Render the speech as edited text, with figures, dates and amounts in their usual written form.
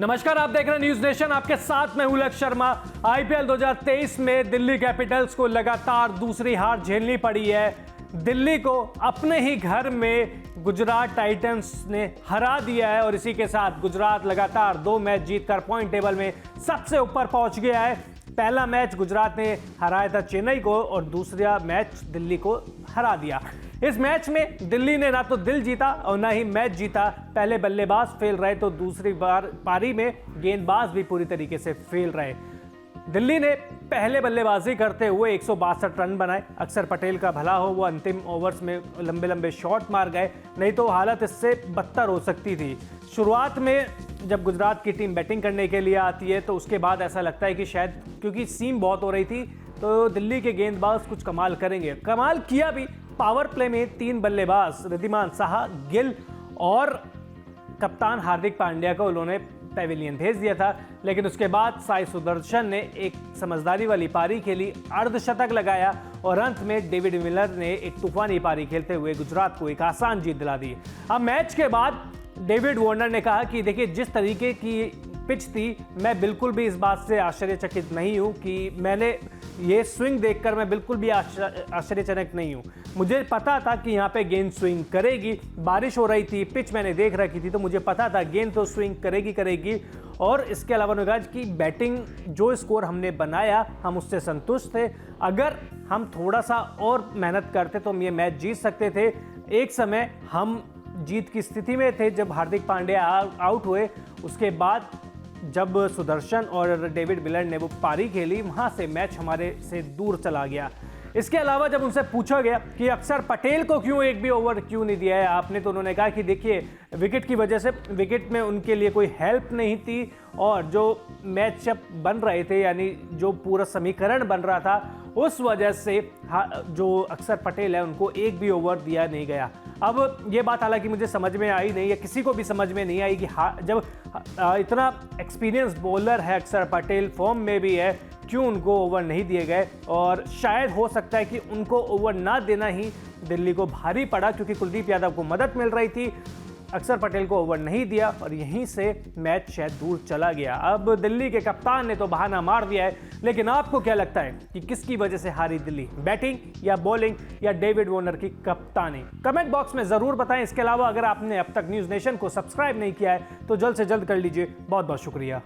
नमस्कार, आप देख रहे हैं न्यूज नेशन। आपके साथ मैं हूं लक्ष्य शर्मा। आईपीएल 2023 में दिल्ली कैपिटल्स को लगातार दूसरी हार झेलनी पड़ी है। दिल्ली को अपने ही घर में गुजरात टाइटंस ने हरा दिया है और इसी के साथ गुजरात लगातार 2 मैच जीतकर पॉइंट टेबल में सबसे ऊपर पहुंच गया है। पहला मैच गुजरात ने हराया था चेन्नई को और दूसरा मैच दिल्ली को हरा दिया। इस मैच में दिल्ली ने ना तो दिल जीता और ना ही मैच जीता। पहले बल्लेबाज फेल रहे तो दूसरी बार पारी में गेंदबाज भी पूरी तरीके से फेल रहे। दिल्ली ने पहले बल्लेबाजी करते हुए 162 रन बनाए। अक्षर पटेल का भला हो, वो अंतिम ओवर्स में लंबे लंबे शॉट मार गए, नहीं तो हालत इससे बदतर हो सकती थी। शुरुआत में जब गुजरात की टीम बैटिंग करने के लिए आती है तो उसके बाद ऐसा लगता है कि शायद क्योंकि सीम बहुत हो रही थी तो दिल्ली के गेंदबाज कुछ कमाल करेंगे। कमाल किया भी। पावर प्ले में 3 बल्लेबाज रिद्धिमान साहा, गिल और कप्तान हार्दिक पांड्या को उन्होंने पेविलियन भेज दिया था, लेकिन उसके बाद साई सुदर्शन ने एक समझदारी वाली पारी खेली, अर्धशतक लगाया और अंत में डेविड मिलर ने एक तूफानी पारी खेलते हुए गुजरात को एक आसान जीत दिला दी। अब मैच के बाद डेविड वार्नर ने कहा कि देखिए, जिस तरीके की पिच थी, मैं बिल्कुल भी इस बात से आश्चर्यचकित नहीं हूं कि मैंने ये स्विंग देखकर मैं बिल्कुल भी आश्चर्यजनक नहीं हूं। मुझे पता था कि यहाँ पे गेंद स्विंग करेगी। बारिश हो रही थी, पिच मैंने देख रखी थी, तो मुझे पता था गेंद तो स्विंग करेगी। और इसके अलावा उन्होंने कहा कि बैटिंग जो स्कोर हमने बनाया हम उससे संतुष्ट थे। अगर हम थोड़ा सा और मेहनत करते तो हम ये मैच जीत सकते थे। एक समय हम जीत की स्थिति में थे जब हार्दिक पांड्या आउट हुए। उसके बाद जब सुदर्शन और डेविड मिलर ने वो पारी खेली, वहां से मैच हमारे से दूर चला गया। इसके अलावा जब उनसे पूछा गया कि अक्षर पटेल को क्यों एक भी ओवर क्यों नहीं दिया है आपने, तो उन्होंने कहा कि देखिए, विकेट की वजह से विकेट में उनके लिए कोई हेल्प नहीं थी और जो मैचअप बन रहे थे, यानी जो पूरा समीकरण बन रहा था, उस वजह से जो अक्षर पटेल है उनको एक भी ओवर दिया नहीं गया। अब ये बात हालांकि मुझे समझ में आई नहीं, या किसी को भी समझ में नहीं आई कि जब इतना एक्सपीरियंस बॉलर है अक्षर पटेल, फॉर्म में भी है, क्यों उनको ओवर नहीं दिए गए। और शायद हो सकता है कि उनको ओवर ना देना ही दिल्ली को भारी पड़ा, क्योंकि कुलदीप यादव को मदद मिल रही थी। अक्षर पटेल को ओवर नहीं दिया और यहीं से मैच शायद दूर चला गया। अब दिल्ली के कप्तान ने तो बहाना मार दिया है, लेकिन आपको क्या लगता है कि किसकी वजह से हारी दिल्ली? बैटिंग या बॉलिंग या डेविड वार्नर की कप्तानी? कमेंट बॉक्स में जरूर बताएं। इसके अलावा अगर आपने अब तक न्यूज नेशन को सब्सक्राइब नहीं किया है तो जल्द से जल्द कर लीजिए। बहुत बहुत शुक्रिया।